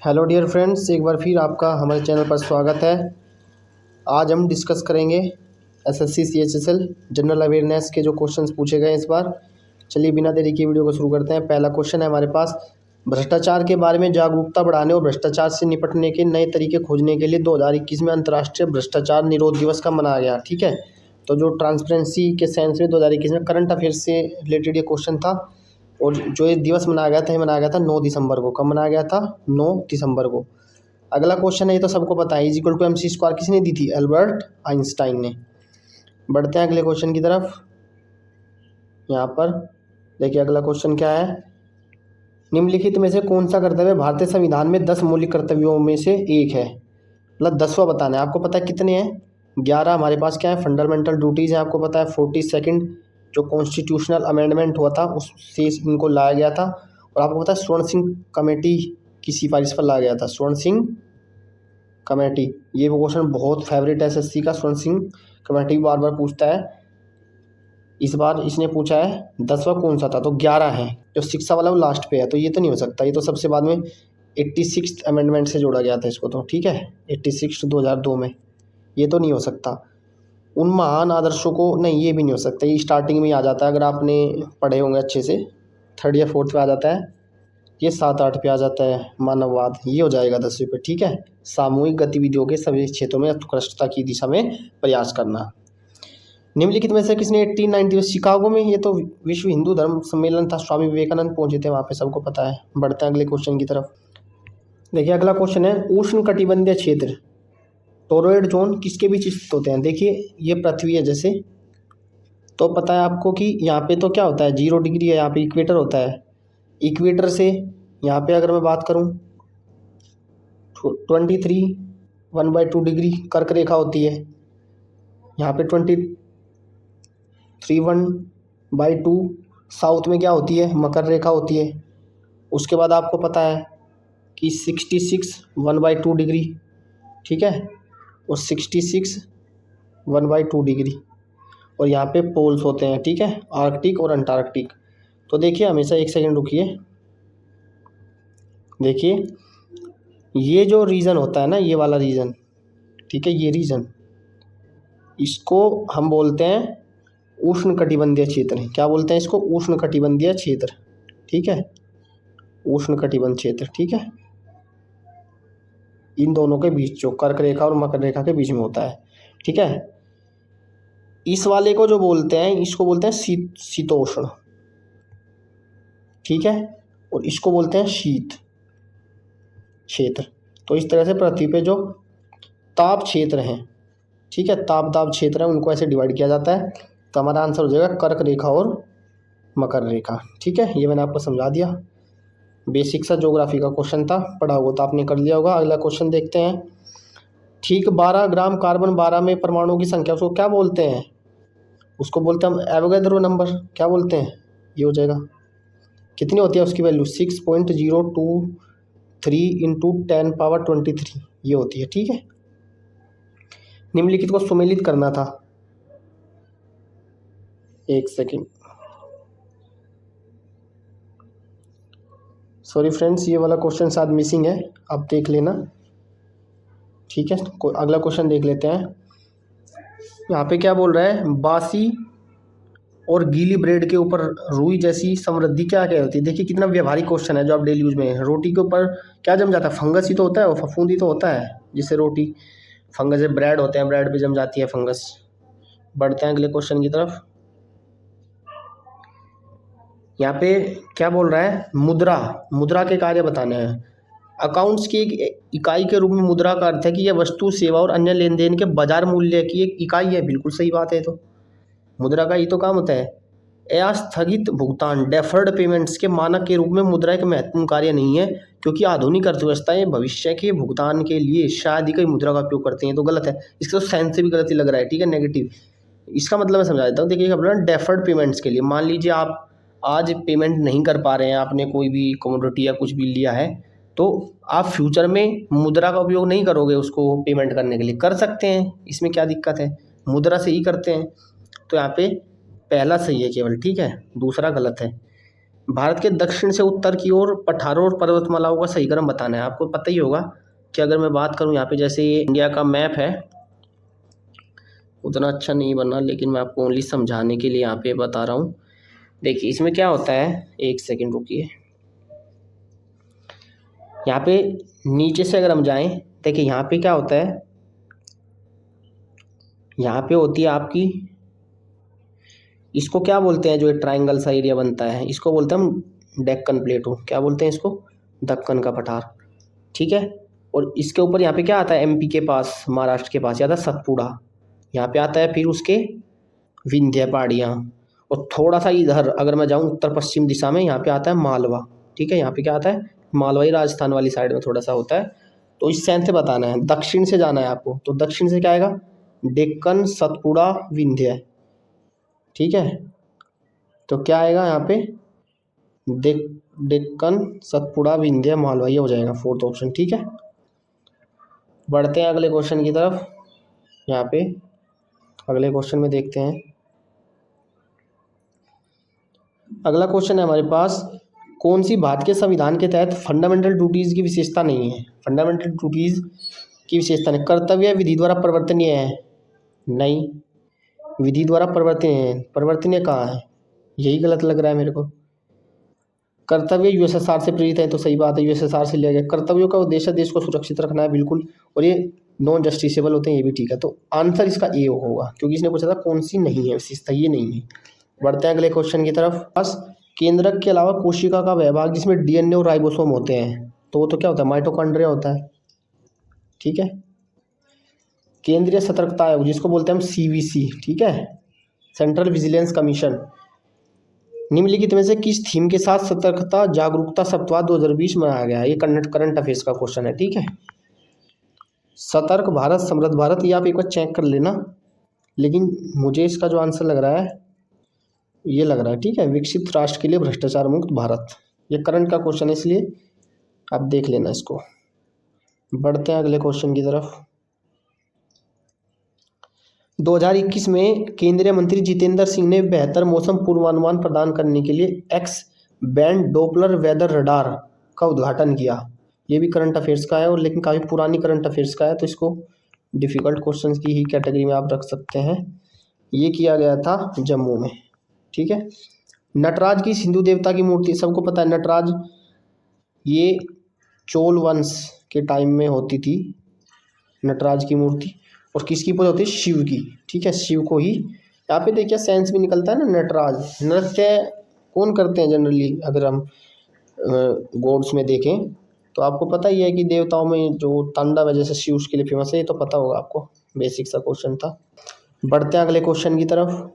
Hello dear friends, एक बार फिर आपका हमारे चैनल पर स्वागत है। आज हम डिस्कस करेंगे एसएससी सीएचएसएल जनरल अवेयरनेस के जो क्वेश्चंस पूछे गए इस बार। चलिए बिना देरी के वीडियो को शुरू करते हैं। पहला क्वेश्चन है हमारे पास, भ्रष्टाचार के बारे में जागरूकता बढ़ाने और भ्रष्टाचार से निपटने के नए तरीके खोजने के लिए 2021 में अंतर्राष्ट्रीय भ्रष्टाचार निरोध दिवस का मनाया गया। ठीक है, तो जो ट्रांसपेरेंसी के सेंस में 2021 में करंट अफेयर्स से रिलेटेड ये क्वेश्चन था। और जो ये दिवस मनाया गया था, ये मनाया गया था 9 दिसंबर को। कब मनाया गया था? 9 दिसंबर को। अगला क्वेश्चन है, ये तो सबको पता है, is equal to MC square किसने दी थी? एल्बर्ट आइंस्टाइन ने। बढ़ते हैं अगले क्वेश्चन की तरफ। यहाँ पर देखिए अगला क्वेश्चन क्या है, निम्नलिखित में से कौन सा कर्तव्य भारतीय संविधान में 10 मौलिक कर्तव्यों में से एक है? मतलब 10वां बताना है। आपको पता है कितने हैं? 11 हमारे पास क्या है? फंडामेंटल ड्यूटीज़ हैं, आपको पता है। 42nd जो कॉन्स्टिट्यूशनल अमेंडमेंट हुआ था उससे इनको लाया गया था। और आपको पता है स्वर्ण सिंह कमेटी की सिफारिश पर लाया गया था। स्वर्ण सिंह कमेटी, ये वो क्वेश्चन बहुत फेवरेट है एसएससी का। स्वर्ण सिंह कमेटी बार बार पूछता है, इस बार इसने पूछा है 10वां कौन सा था, तो 11 है। जो 6 वाला वो लास्ट पे है, तो ये तो नहीं हो सकता। ये तो सबसे बाद में 86th अमेंडमेंट से जोड़ा गया था इसको, तो ठीक है 86 2002 में। ये तो नहीं हो सकता। उन महान आदर्शों को, नहीं ये भी नहीं हो सकता। ये स्टार्टिंग में ही आ जाता है, अगर आपने पढ़े होंगे अच्छे से, 3rd या 4th पे आ जाता है। ये 7-8 पे आ जाता है, मानववाद। ये हो जाएगा 10वें पे। ठीक है, सामूहिक गतिविधियों के सभी क्षेत्रों में उत्कृष्टता की दिशा में प्रयास करना। निम्नलिखित में से किसने 1890 में शिकागो में, ये तो विश्व हिंदू धर्म सम्मेलन था, स्वामी विवेकानंद पहुंचे थे वहाँ पे, सबको पता है। बढ़ते हैं अगले क्वेश्चन की तरफ। देखिए अगला क्वेश्चन है, उष्ण कटिबंधीय क्षेत्र टोरॉइड जोन किसके बीच स्थित होते हैं? देखिए ये पृथ्वी है जैसे, तो पता है आपको कि यहाँ पे तो क्या होता है, 0 डिग्री है, यहाँ पे इक्वेटर होता है। इक्वेटर से यहाँ पे अगर मैं बात करूँ 23 1/2 डिग्री कर्क रेखा होती है। यहाँ पे 23 1/2 साउथ में क्या होती है? मकर रेखा होती है। उसके बाद आपको पता है कि 66 1/2 डिग्री, ठीक है, और 66 1/2 डिग्री, और यहाँ पे पोल्स होते हैं, ठीक है, आर्कटिक और अंटार्कटिक। तो देखिए हमेशा, एक सेकंड रुकिए, देखिए ये जो रीजन होता है ना, ये वाला रीजन, ठीक है, ये रीजन, इसको हम बोलते हैं उष्ण कटिबंधीय क्षेत्र। क्या बोलते हैं इसको? उष्ण कटिबंधीय क्षेत्र, ठीक है, उष्ण कटिबंध क्षेत्र, ठीक है। इन दोनों के बीच जो कर्क रेखा और मकर रेखा के बीच में होता है, ठीक है। इस वाले को जो बोलते हैं, इसको बोलते हैं शीतोष्ण, ठीक है, और इसको बोलते हैं शीत क्षेत्र। तो इस तरह से पृथ्वी पे जो ताप क्षेत्र हैं, ठीक है, ताप दाब क्षेत्र है, उनको ऐसे डिवाइड किया जाता है। तो हमारा आंसर हो जाएगा कर्क रेखा और मकर रेखा, ठीक है। ये मैंने आपको समझा दिया। बेसिक सा ज्योग्राफी का क्वेश्चन था, पढ़ा होगा तो आपने कर लिया होगा। अगला क्वेश्चन देखते हैं। ठीक 12 ग्राम कार्बन 12 में परमाणुओं की संख्या, उसको क्या बोलते हैं? उसको बोलते हैं हम एवोगैड्रो नंबर। क्या बोलते हैं? ये हो जाएगा, कितनी होती है उसकी वैल्यू? 6.023 इंटू 10⁻23 ये होती है, ठीक है। निम्नलिखित को सुमेलित करना था, एक सेकेंड, सॉरी फ्रेंड्स, ये वाला क्वेश्चन शायद मिसिंग है, आप देख लेना, ठीक है। अगला क्वेश्चन देख लेते हैं। यहाँ पे क्या बोल रहा है, बासी और गीली ब्रेड के ऊपर रुई जैसी समृद्धि क्या क्या होती है? देखिए कितना व्यवहारिक क्वेश्चन है जो आप डेली यूज में है। रोटी के ऊपर क्या जम जाता है? फंगस ही तो होता है, वो फफूंदी तो होता है, जिससे रोटी, फंगस है, ब्रेड होते हैं, ब्रेड पे जम जाती है फंगस। बढ़ते हैं अगले क्वेश्चन की तरफ। यहाँ पे क्या बोल रहा है, मुद्रा, मुद्रा के कार्य बताने हैं। अकाउंट्स की एक इकाई के रूप में मुद्रा का अर्थ है कि यह वस्तु, सेवा और अन्य लेन देन के बाजार मूल्य की एक इकाई है। बिल्कुल सही बात है। तो मुद्रा का ये तो काम होता है। अस्थगित भुगतान, डेफर्ड पेमेंट्स के मानक के रूप में मुद्रा एक महत्वपूर्ण कार्य नहीं है, क्योंकि आधुनिक अर्थव्यवस्थाएं भविष्य के भुगतान के लिए शायद ही कोई मुद्रा का उपयोग करते हैं। तो गलत है, इसका तो साइंस से भी गलत ही लग रहा है, ठीक है, नेगेटिव। इसका मतलब मैं समझा देता हूँ। देखिए अपना डेफर्ड पेमेंट्स के लिए, मान लीजिए आप आज पेमेंट नहीं कर पा रहे हैं, आपने कोई भी कमोडिटी या कुछ भी लिया है, तो आप फ्यूचर में मुद्रा का उपयोग नहीं करोगे उसको पेमेंट करने के लिए। कर सकते हैं, इसमें क्या दिक्कत है, मुद्रा से ही करते हैं। तो यहाँ पे पहला सही है केवल, ठीक है, दूसरा गलत है। भारत के दक्षिण से उत्तर की ओर पठारों और पर्वतमालाओं का सही क्रम बताना है। आपको पता ही होगा कि अगर मैं बात करूं यहाँ पे, जैसे ये इंडिया का मैप है, उतना अच्छा नहीं बना, लेकिन मैं आपको ओनली समझाने के लिए यहाँ पे बता रहा हूँ। देखिए इसमें क्या होता है, एक सेकंड रुकिए। यहाँ पे नीचे से अगर हम जाएं, देखिए यहाँ पे क्या होता है, यहाँ पे होती है आपकी, इसको क्या बोलते हैं, जो एक ट्रायंगल सा एरिया बनता है, इसको बोलते हैं हम डेक्कन प्लेटू। क्या बोलते हैं इसको? दक्कन का पठार। ठीक है। और इसके ऊपर यहाँ पे क्या आता है, एमपी के पास, महाराष्ट्र के पास, या आता है सतपुड़ा। यहाँ पे आता है फिर उसके विंध्य पहाड़ियाँ। और थोड़ा सा इधर अगर मैं जाऊँ उत्तर पश्चिम दिशा में, यहाँ पे आता है मालवा। ठीक है, यहाँ पे क्या आता है, मालवा, राजस्थान वाली साइड में थोड़ा सा होता है। तो इस सेंस से बताना है, दक्षिण से जाना है आपको, तो दक्षिण से क्या आएगा, डेक्कन, सतपुड़ा, विंध्य। ठीक है, तो क्या आएगा यहाँ पे, डेक्कन, सतपुड़ा, विंध्य, मालवा, ये हो जाएगा फोर्थ ऑप्शन। ठीक है, बढ़ते हैं अगले क्वेश्चन की तरफ। यहाँ पे अगले क्वेश्चन में देखते हैं। अगला क्वेश्चन है हमारे पास, कौन सी भारत के संविधान के तहत फंडामेंटल ड्यूटीज की विशेषता नहीं है? फंडामेंटल ड्यूटीज की विशेषता नहीं, कर्तव्य विधि द्वारा परिवर्तनीय है? नहीं, विधि द्वारा परिवर्तनीय है, परिवर्तनीय कहाँ है, यही गलत लग रहा है मेरे को। कर्तव्य यूएसएसआर से प्रेरित है, तो सही बात है, यूएसएसआर से लिया गया। कर्तव्यों का उद्देश्य देश को सुरक्षित रखना है, बिल्कुल, और ये नॉन जस्टिसेबल होते हैं, ये भी ठीक है। तो आंसर इसका ए होगा, क्योंकि इसने पूछा था कौन सी नहीं है विशेषता, ये नहीं है। बढ़ते हैं अगले क्वेश्चन की तरफ। बस केंद्रक के अलावा कोशिका का वह भाग जिसमें डीएनए और राइबोसोम होते हैं, तो वो तो क्या होता है, माइटोकॉन्ड्रिया होता है। ठीक है, केंद्रीय सतर्कता आयोग जिसको बोलते हैं हम सीवीसी, ठीक है, सेंट्रल विजिलेंस कमीशन, निम्नलिखित में से किस थीम के साथ सतर्कता जागरूकता सप्ताह 2020 मनाया गया है? ये करंट अफेयर्स का क्वेश्चन है। ठीक है, सतर्क भारत समृद्ध भारत, ये आप एक बार चेक कर लेना, लेकिन मुझे इसका जो आंसर लग रहा है, ये लग रहा है, ठीक है, विकसित राष्ट्र के लिए भ्रष्टाचार मुक्त भारत। ये करंट का क्वेश्चन है, इसलिए आप देख लेना इसको। बढ़ते हैं अगले क्वेश्चन की तरफ। 2021 में केंद्रीय मंत्री जितेंद्र सिंह ने बेहतर मौसम पूर्वानुमान प्रदान करने के लिए X band Doppler weather radar का उद्घाटन किया। ये भी करंट अफेयर्स का है, और लेकिन काफ़ी पुरानी करंट अफेयर्स का है, तो इसको डिफ़िकल्ट क्वेश्चंस की ही कैटेगरी में आप रख सकते हैं। ये किया गया था जम्मू में। ठीक है, नटराज की सिंधु देवता की मूर्ति, सबको पता है नटराज, ये चोल वंश के टाइम में होती थी नटराज की मूर्ति, और किसकी पूजा होती है, शिव की। ठीक है, शिव को ही, यहाँ पे देखिए सेंस भी निकलता है ना, नटराज। नृत्य कौन करते हैं जनरली, अगर हम गॉड्स में देखें तो आपको पता ही है कि देवताओं में जो तांडव है, जैसे शिव के लिए फेमस है, ये तो पता होगा आपको, बेसिक सा क्वेश्चन था। बढ़ते हैं अगले क्वेश्चन की तरफ।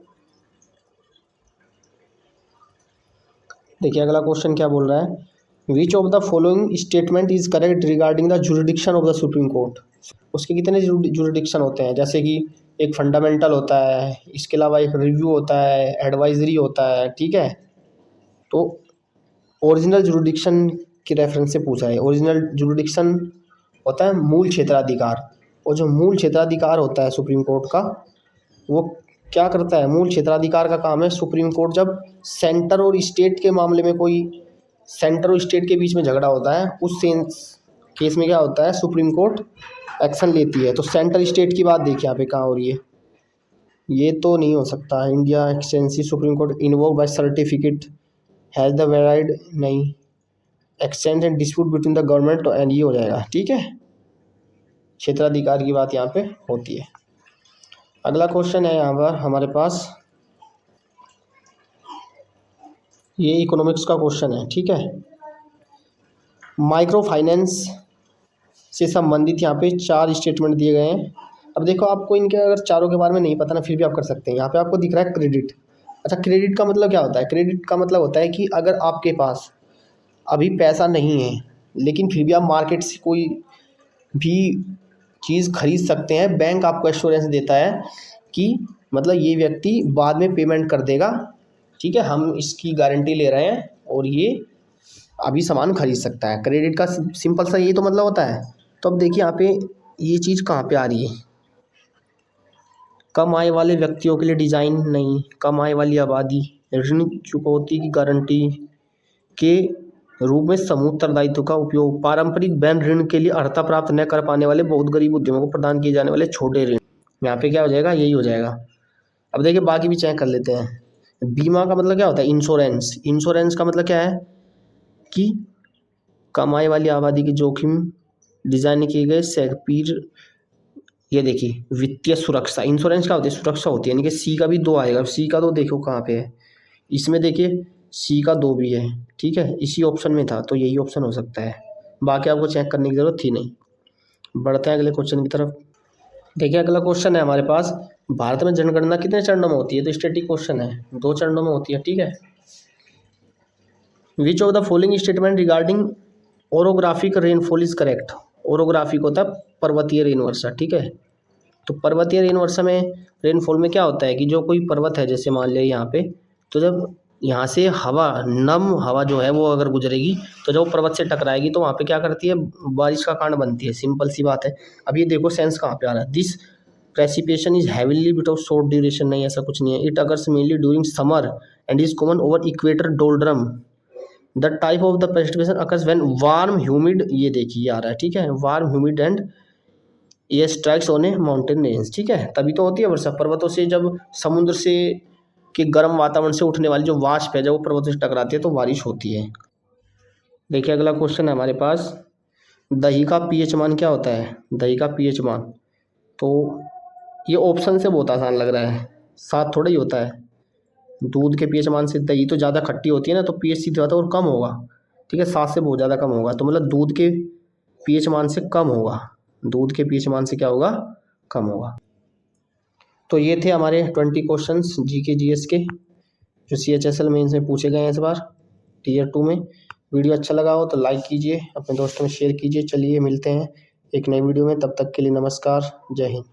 देखिए अगला क्वेश्चन क्या बोल रहा है, which of the following statement is correct regarding the jurisdiction of the supreme court? उसके कितने जुरिडिक्शन होते हैं, जैसे कि एक फंडामेंटल होता है, इसके अलावा एक रिव्यू होता है, एडवाइजरी होता है। ठीक है, तो ओरिजिनल जुरिडिक्शन के रेफरेंस से पूछा है। ओरिजिनल जुरिडिक्शन होता है मूल क्षेत्राधिकार, और जो मूल क्षेत्राधिकार होता है सुप्रीम कोर्ट का, वो क्या करता है, मूल क्षेत्राधिकार का काम है, सुप्रीम कोर्ट जब सेंटर और स्टेट के मामले में, कोई सेंटर और स्टेट के बीच में झगड़ा होता है, उस केस में क्या होता है, सुप्रीम कोर्ट एक्शन लेती है। तो सेंटर स्टेट की बात देखिए यहाँ पे कहाँ हो रही है, ये तो नहीं हो सकता। India exigency Supreme Court invoke by certificate has the valid, नहीं, exchange and dispute between the government, and ये हो जाएगा। ठीक है, क्षेत्राधिकार की बात यहाँ पे होती है। अगला क्वेश्चन है यहाँ पर हमारे पास, ये इकोनॉमिक्स का क्वेश्चन है। ठीक है, माइक्रो फाइनेंस से संबंधित यहाँ पे 4 स्टेटमेंट दिए गए हैं। अब देखो, आपको इनके अगर चारों के बारे में नहीं पता ना, फिर भी आप कर सकते हैं। यहाँ पे आपको दिख रहा है क्रेडिट। अच्छा, क्रेडिट का मतलब क्या होता है, क्रेडिट का मतलब होता है कि अगर आपके पास अभी पैसा नहीं है, लेकिन फिर भी आप मार्केट से कोई भी चीज़ खरीद सकते हैं, बैंक आपको एश्योरेंस देता है कि मतलब ये व्यक्ति बाद में पेमेंट कर देगा। ठीक है, हम इसकी गारंटी ले रहे हैं, और ये अभी सामान खरीद सकता है। क्रेडिट का सिंपल सा यही तो मतलब होता है। तो अब देखिए यहाँ पे ये चीज़ कहाँ पे आ रही है, कम आय वाले व्यक्तियों के लिए डिज़ाइन नहीं, कम आय वाली आबादी, ऋण चुकौती की गारंटी, के रूप में समूह उत्तरदायित्व का उपयोग पारंपरिक बैंक ऋण के लिए अर्हता प्राप्त न कर पाने वाले बहुत गरीब उद्यमों को प्रदान किए जाने वाले छोटे ऋण। यहाँ पे क्या हो जाएगा, यही हो जाएगा। अब देखिए बाकी भी चेक कर लेते हैं। बीमा का मतलब क्या होता है, इंश्योरेंस। इंश्योरेंस का मतलब क्या है कि कमाई वाली आबादी के जोखिम डिजाइन किए गए सेक्पीर। ये देखिए वित्तीय सुरक्षा, इंश्योरेंस क्या होती है, सुरक्षा होती है। यानी कि सी का भी 2 आएगा। सी का 2 देखो कहाँ पे है, इसमें देखिए सी का 2 भी है, ठीक है, इसी ऑप्शन में था, तो यही ऑप्शन हो सकता है। बाकी आपको चेक करने की जरूरत थी नहीं। बढ़ते हैं अगले क्वेश्चन की तरफ। देखिए अगला क्वेश्चन है हमारे पास, भारत में जनगणना कितने चरणों में होती है। तो स्टैटिक क्वेश्चन है, 2 चरणों में होती है, ठीक है। Which of the following statement regarding orographic rainfall is correct. Orographic होता है पर्वतीय रेनवर्षा, ठीक है। तो पर्वतीय रेनवर्षा में रेनफॉल में क्या होता है कि जो कोई पर्वत है, जैसे मान लिया यहाँ पे, तो जब यहाँ से हवा, नम हवा जो है वो अगर गुजरेगी तो जब वो पर्वत से टकराएगी तो वहाँ पे क्या करती है, बारिश का कारण बनती है। सिंपल सी बात है। अब ये देखो सेंस कहाँ पे आ रहा है, this precipitation is heavily without short duration. नहीं, ऐसा कुछ नहीं है। It occurs mainly during summer and is common over equator doldrum. The type of the precipitation occurs when warm humid, ये देखिए आ रहा है, ठीक है, वार्म ह्यूमिड एंड ये strikes on a mountain range, ठीक है, तभी तो होती है वर्षा। पर्वतों से जब समुद्र से के गर्म वातावरण से उठने वाली जो वाष्प है, जब वो पर्वतों से टकराती है तो बारिश होती है। देखिए अगला क्वेश्चन है हमारे पास, दही का पीएच मान क्या होता है। दही का पीएच मान, तो ये ऑप्शन से बहुत आसान लग रहा है, 7 थोड़ा ही होता है। दूध के पीएच मान से दही तो ज़्यादा खट्टी होती है ना, तो पीएच सीधा होता है और कम होगा, ठीक है, 7 से बहुत ज़्यादा कम होगा। तो मतलब दूध के पीएच मान से कम होगा, दूध के पीएच मान से क्या होगा, कम होगा। तो ये थे हमारे 20 क्वेश्चंस जीके जीएस के, जो CHSL मेंस में पूछे गए हैं इस बार टीयर 2 में। वीडियो अच्छा लगा हो तो लाइक कीजिए, अपने दोस्तों में शेयर कीजिए। चलिए मिलते हैं एक नई वीडियो में, तब तक के लिए नमस्कार, जय हिंद।